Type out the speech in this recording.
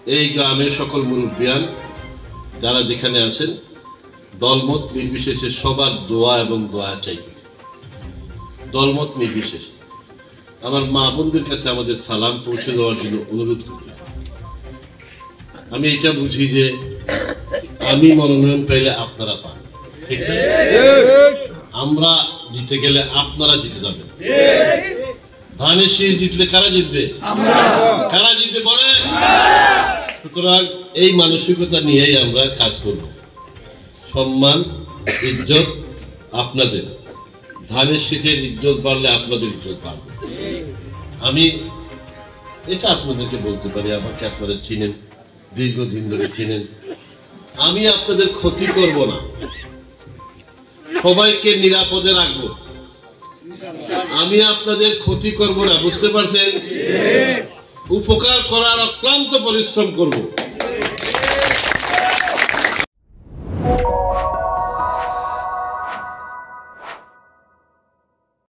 এই গ্রামের সকল মুরব্বিয়ান যারা যেখানে আছেন দলমত নির্বিশেষে সবার দোয়া এবং দোয়া চাই। দলমত নির্বিশেষে আমার মা বোনদের কাছে আমাদের সালাম পৌঁছে দেওয়ার জন্য অনুরোধ করতে। আমি এটা বুঝি যে আমি মনোনয়ন পাইলে আপনারা পান, ঠিক না? আমরা জিতে গেলে আপনারা জিতে যাবেন। ধানের শীষ জিতলে কারা জিতবে? কারা জিতবে বলেন? সুতরাং এই মানসিকতা নিয়েই আমরা কাজ করব। সম্মান ইজ্জত আপনাদের, ধানের শীষের ইজ্জত বাড়লে আপনাদের ইজ্জত বাড়বে। আমি এটা আপনাদেরকে বলতে পারি, আমাকে আপনারা চিনেন, দীর্ঘদিন ধরে চিনেন। আমি আপনাদের ক্ষতি করব না, সবাইকে নিরাপদে রাখবো। আমি আপনাদের ক্ষতি করব না, বুঝতে পারছেন? উপকার করার অক্লান্ত পরিশ্রম করব।